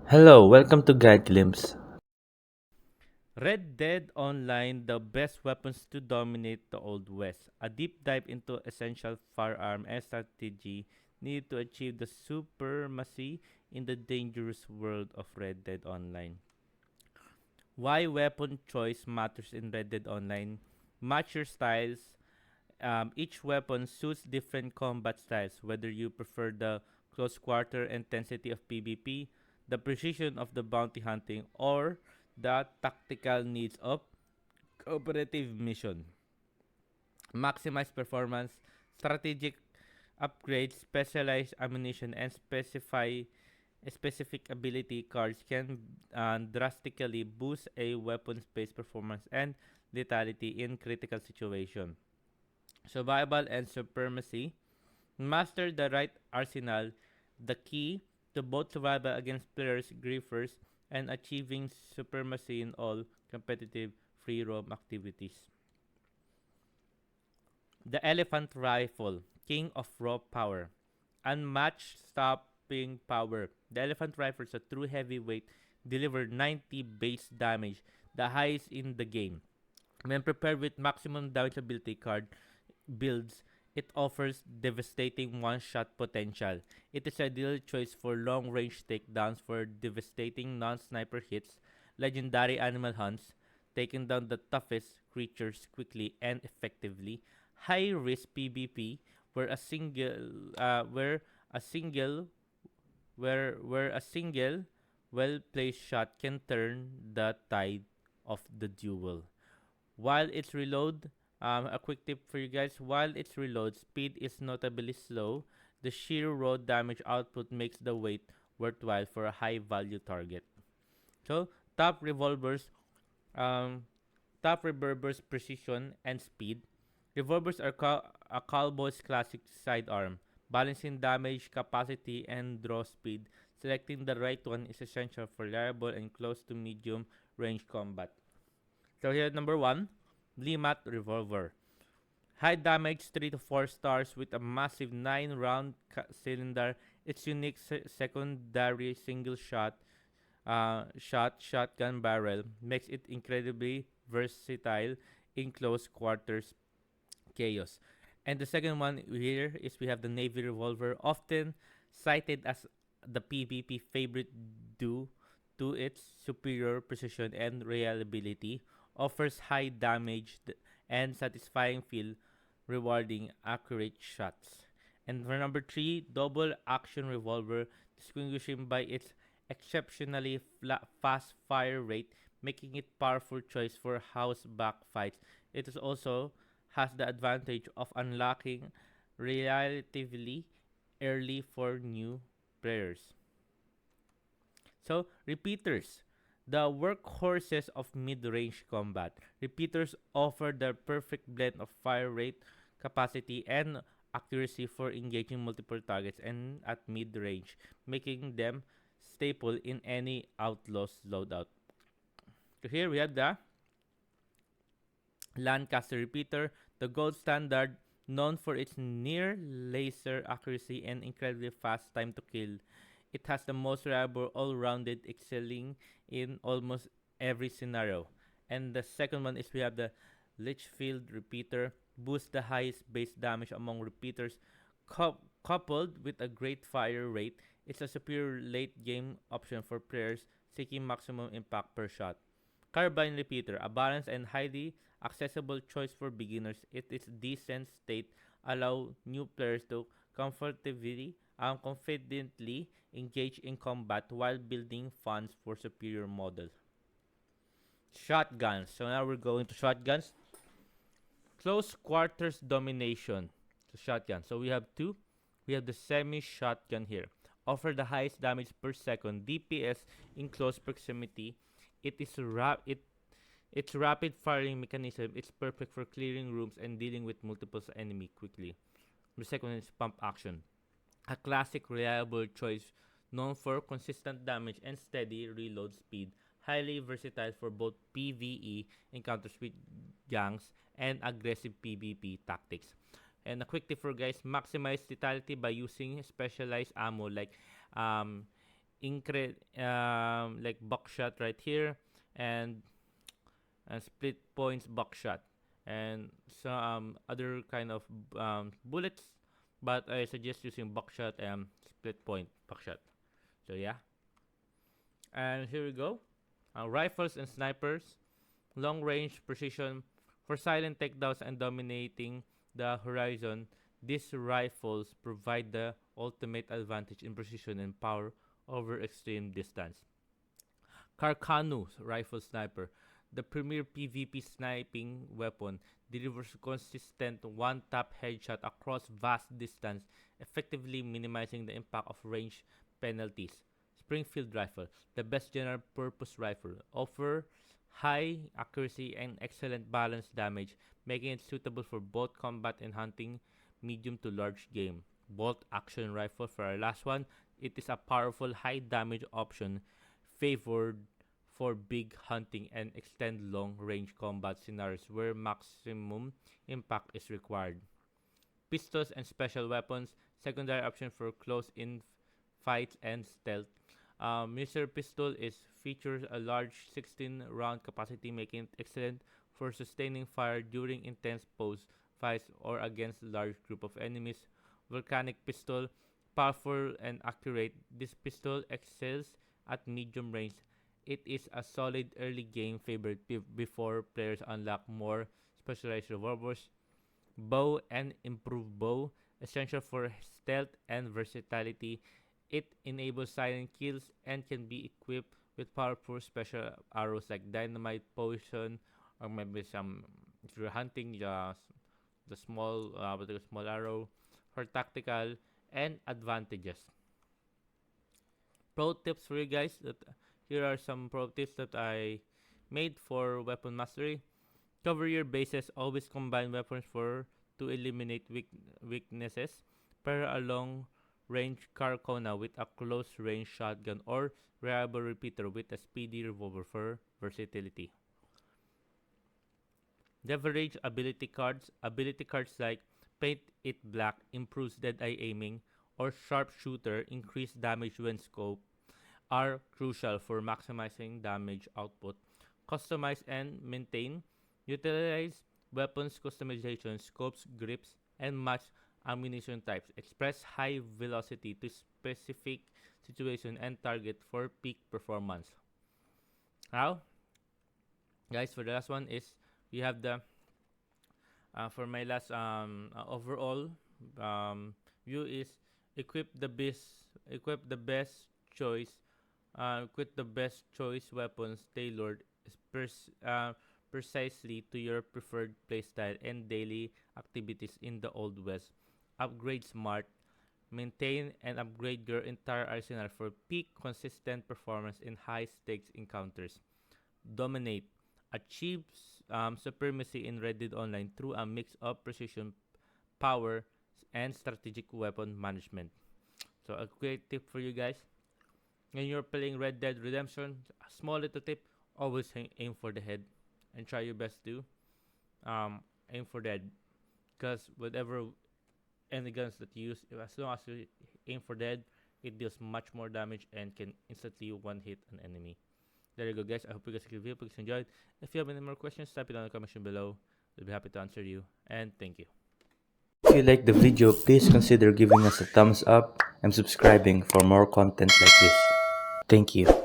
Hello, welcome to Guide Glimpse. Red Dead Online, the best weapons to dominate the Old West. A deep dive into essential firearm and strategy needed to achieve the supremacy in the dangerous world of Red Dead Online. Why weapon choice matters in Red Dead Online. Match your styles. Each weapon suits different combat styles, whether you prefer the close quarter intensity of PvP, the precision of the bounty hunting, or the tactical needs of cooperative mission. Maximize performance, strategic upgrades, specialized ammunition, and specific ability cards can drastically boost a weapons-based performance and lethality in critical situation. Survival and supremacy. Master the right arsenal, the key to both survival against players, griefers, and achieving supremacy in all competitive free roam activities. The Elephant Rifle, King of Raw Power. Unmatched stopping power. The Elephant Rifle is a true heavyweight, deliver 90 base damage, the highest in the game. When prepared with maximum damage ability card builds, it offers devastating one-shot potential. It is ideal choice for long-range takedowns for devastating non-sniper hits, legendary animal hunts, taking down the toughest creatures quickly and effectively, high-risk PvP where a single a single where a single well-placed shot can turn the tide of the duel. While it's reload, a quick tip for you guys: while its reload speed is notably slow, the sheer raw damage output makes the wait worthwhile for a high value target. So top revolvers, um, top revolvers precision and speed. Revolvers are a cowboy's classic sidearm, balancing damage, capacity, and draw speed. Selecting the right one is essential for reliable and close to medium range combat. So here number one, Limat Revolver. High damage 3 to 4 stars with a massive 9 round cylinder. Its unique secondary single shotgun barrel makes it incredibly versatile in close quarters chaos. And the second one here is we have the Navy Revolver, often cited as the PvP favorite due to its superior precision and reliability, offers high damage and satisfying feel, rewarding accurate shots. And for number three, Double Action Revolver, distinguishing by its exceptionally fast fire rate, making it powerful choice for house back fights. It is also has the advantage of unlocking relatively early for new players. So, repeaters, the workhorses of mid-range combat. Repeaters offer the perfect blend of fire rate, capacity, and accuracy for engaging multiple targets and at mid-range, making them staple in any Outlaws loadout. So here we have the Lancaster Repeater, the gold standard, known for its near laser accuracy and incredibly fast time to kill. It has the most reliable all-rounded, excelling in almost every scenario. And the second one is we have the Litchfield Repeater, boosts the highest base damage among repeaters, coupled with a great fire rate. It's a superior late game option for players seeking maximum impact per shot. Carbine Repeater, a balanced and highly accessible choice for beginners. It is decent state allow new players to confidently engage in combat while building funds for superior models. Shotguns. So now we're going to shotguns. Close quarters domination. So shotgun. So we have two. We have the semi shotgun here. Offer the highest damage per second DPS in close proximity. It is its rapid firing mechanism is perfect for clearing rooms and dealing with multiple enemy quickly. The second one is pump action. A classic reliable choice known for consistent damage and steady reload speed. Highly versatile for both PvE encounters with gangs and aggressive PvP tactics. And a quick tip for guys, maximize lethality by using specialized ammo like um, like buckshot right here, and split points buckshot, and some other kind of bullets, but I suggest using buckshot and split point buckshot. So yeah, and here we go. Rifles and snipers, long range precision for silent takedowns and dominating the horizon. These rifles provide the ultimate advantage in precision and power over extreme distance. Karkanu rifle sniper, the premier PvP sniping weapon, delivers consistent one-tap headshot across vast distance, effectively minimizing the impact of range penalties. Springfield rifle, the best general-purpose rifle, offer high accuracy and excellent balance damage, making it suitable for both combat and hunting medium to large game. Bolt action rifle for our last one. It is a powerful high damage option favored for big hunting and extend long range combat scenarios where maximum impact is required. Pistols and special weapons, secondary option for close in fights and stealth. Mr. Pistol features a large 16 round capacity, making it excellent for sustaining fire during intense pose fights or against large group of enemies. Volcanic Pistol, powerful and accurate. This pistol excels at medium range. It is a solid early game favorite before players unlock more specialized revolvers. Bow and improved bow, essential for stealth and versatility. It enables silent kills and can be equipped with powerful special arrows like dynamite, poison, or maybe some if you're hunting the small with the small arrow for tactical and advantages. Pro tips for you guys that here are some pro tips that I made for weapon mastery. Cover your bases. Always combine weapons to eliminate weaknesses. Pair a long range Carcona with a close range shotgun or reliable repeater with a speedy revolver for versatility. Leverage ability cards. Ability cards like Paint It Black improves dead-eye aiming, or Sharpshooter increase damage when scoped are crucial for maximizing damage output. Customize and maintain. Utilize weapons customization, scopes, grips, and match ammunition types. Express high velocity to specific situation and target for peak performance. Now, guys, for the last one is we have the for my last overall view is equip the best choice weapons tailored precisely to your preferred playstyle and daily activities in the Old West. Upgrade smart. Maintain and upgrade your entire arsenal for peak consistent performance in high stakes encounters. Dominate. Achieve supremacy in Red Dead Online through a mix of precision, power, and strategic weapon management. So a great tip for you guys. When you're playing Red Dead Redemption, a small little tip, always aim for the head and try your best to aim for the head. Because whatever any guns that you use, as long as you aim for the head, it deals much more damage and can instantly one hit an enemy. There you go, guys. I hope you guys enjoyed. If you have any more questions, type it on the comment section below. We'll be happy to answer you. And thank you. If you like the video, please consider giving us a thumbs up and subscribing for more content like this. Thank you.